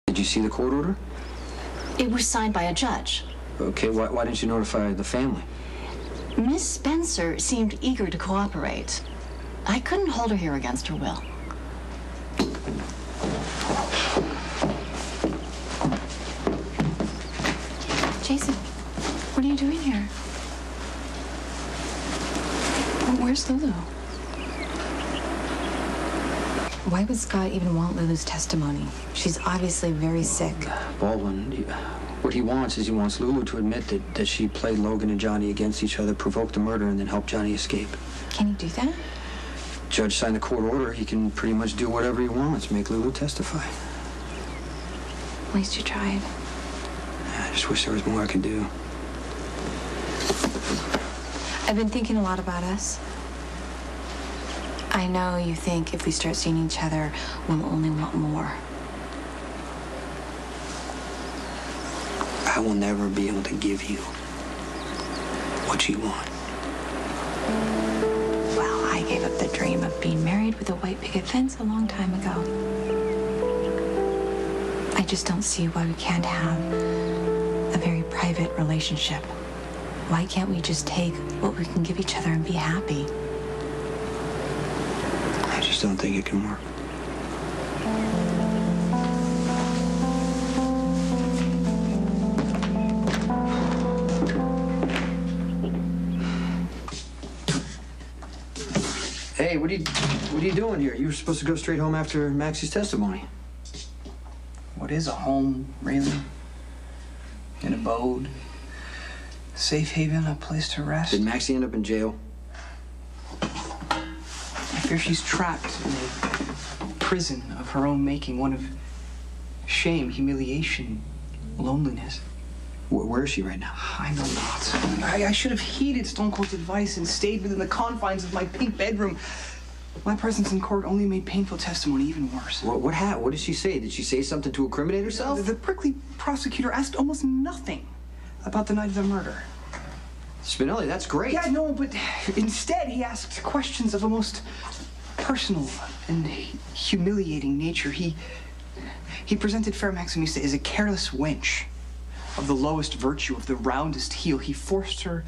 Did you see the court order? It was signed by a judge. Okay, why didn't you notify the family? Miss Spencer seemed eager to cooperate. I couldn't hold her here against her will. Jason, what are you doing here? Where's Lulu? Why would Scott even want Lulu's testimony? She's obviously very sick. Baldwin, what he wants is he wants Lulu to admit that she played Logan and Johnny against each other, provoked the murder, and then helped Johnny escape. Can he do that? Judge signed the court order. He can pretty much do whatever he wants, make Lulu testify. At least you tried. I just wish there was more I could do. I've been thinking a lot about us. I know you think if we start seeing each other, we'll only want more. I will never be able to give you what you want. Well, I gave up the dream of being married with a white picket fence a long time ago. I just don't see why we can't have a very private relationship. Why can't we just take what we can give each other and be happy? I just don't think it can work. Hey, what are you doing here? You were supposed to go straight home after Maxie's testimony. What is a home, really? An abode? A safe haven, a place to rest? Did Maxie end up in jail? I fear she's trapped in a prison of her own making, one of shame, humiliation, loneliness. Where is she right now? I know not. I should have heeded Stone Cold's advice and stayed within the confines of my pink bedroom. My presence in court only made painful testimony even worse. What happened? What did she say? Did she say something to incriminate herself? The prickly prosecutor asked almost nothing about the night of the murder. Spinelli, that's great. Yeah, no, but instead he asked questions of a most personal and humiliating nature. He presented Fair Maximista as a careless wench of the lowest virtue, of the roundest heel. He forced her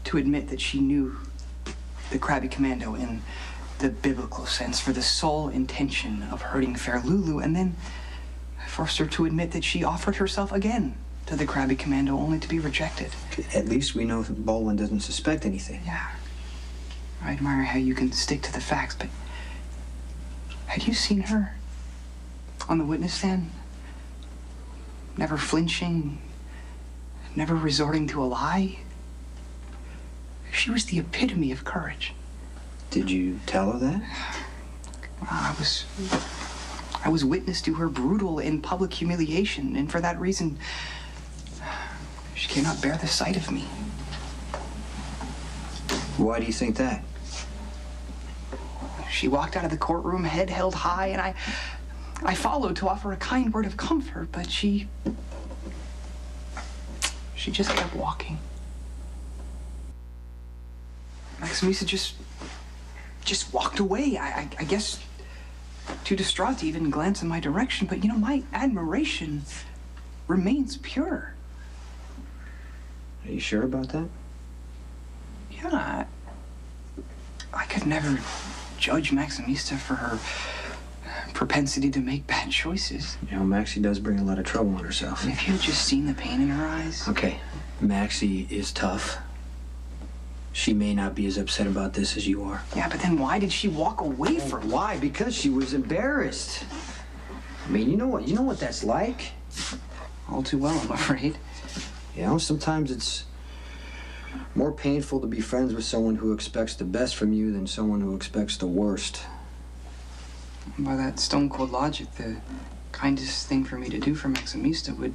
to admit that she knew the crabby commando in the biblical sense for the sole intention of hurting Fair Lulu, and then forced her to admit that she offered herself again to the crabby commando only to be rejected. At least we know that Baldwin doesn't suspect anything. Yeah. I admire how you can stick to the facts, but had you seen her on the witness stand? Never flinching, never resorting to a lie? She was the epitome of courage. Did you tell her that? I was witness to her brutal and public humiliation, and for that reason, she cannot bear the sight of me. Why do you think that? She walked out of the courtroom, head held high, and I followed to offer a kind word of comfort, but she just kept walking. Maximisa just walked away. I guess too distraught to even glance in my direction, but you know, my admiration remains pure. Are you sure about that? Yeah, I could never judge Maximista for her propensity to make bad choices. You know, Maxie does bring a lot of trouble on herself. And if you had just seen the pain in her eyes. Okay, Maxie is tough. She may not be as upset about this as you are. Yeah, but then why did she walk away from? Why? Because she was embarrassed. I mean, you know what that's like? All too well, I'm afraid. You know, sometimes it's more painful to be friends with someone who expects the best from you than someone who expects the worst. By that stone cold logic, the kindest thing for me to do for Maximista would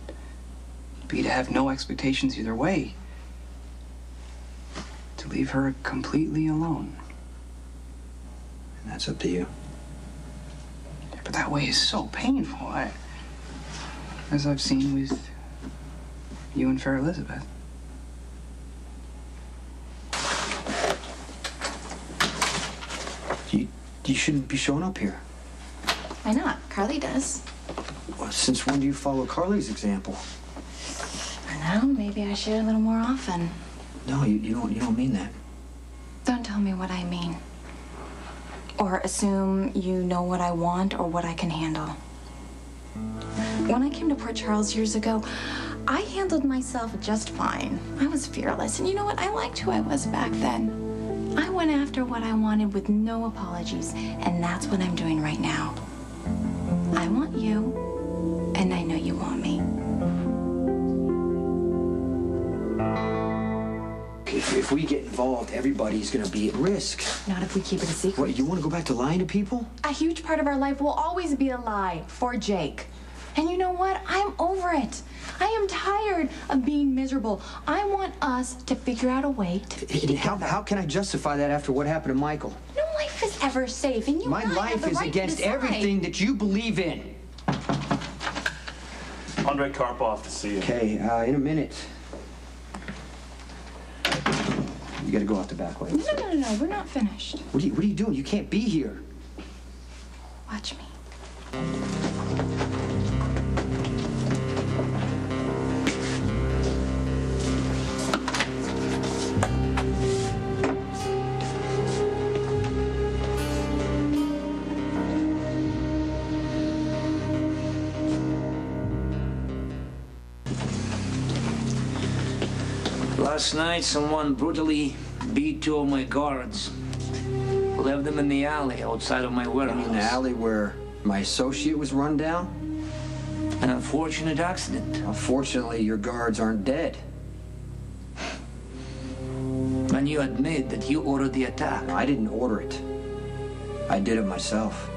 be to have no expectations either way. To leave her completely alone. And that's up to you. Yeah, but that way is so painful. As I've seen with you and Fair Elizabeth. You shouldn't be showing up here. Why not? Carly does. Well, since when do you follow Carly's example? I don't know, maybe I should a little more often. No, you don't mean that. Don't tell me what I mean. Or assume you know what I want or what I can handle. When I came to Port Charles years ago, I handled myself just fine. I was fearless, and you know what? I liked who I was back then. I went after what I wanted with no apologies, and that's what I'm doing right now. I want you, and I know you want me. If we get involved, everybody's gonna be at risk. Not if we keep it a secret. What, you want to go back to lying to people? A huge part of our life will always be a lie for Jake. And you know what? I'm over it. I am tired of being miserable. I want us to figure out a way to be together. How can I justify that after what happened to Michael? No life is ever safe, and you My and I have life the is right against to decide. everything that you believe in. Andre Karpove to see you. Okay, in a minute. You gotta go out the back way. No, we're not finished. What are you doing? You can't be here. Watch me. Last night, someone brutally beat 2 of my guards. Left them in the alley outside of my warehouse. In the alley where my associate was run down? An unfortunate accident. Unfortunately, your guards aren't dead. And you admit that you ordered the attack. I didn't order it. I did it myself.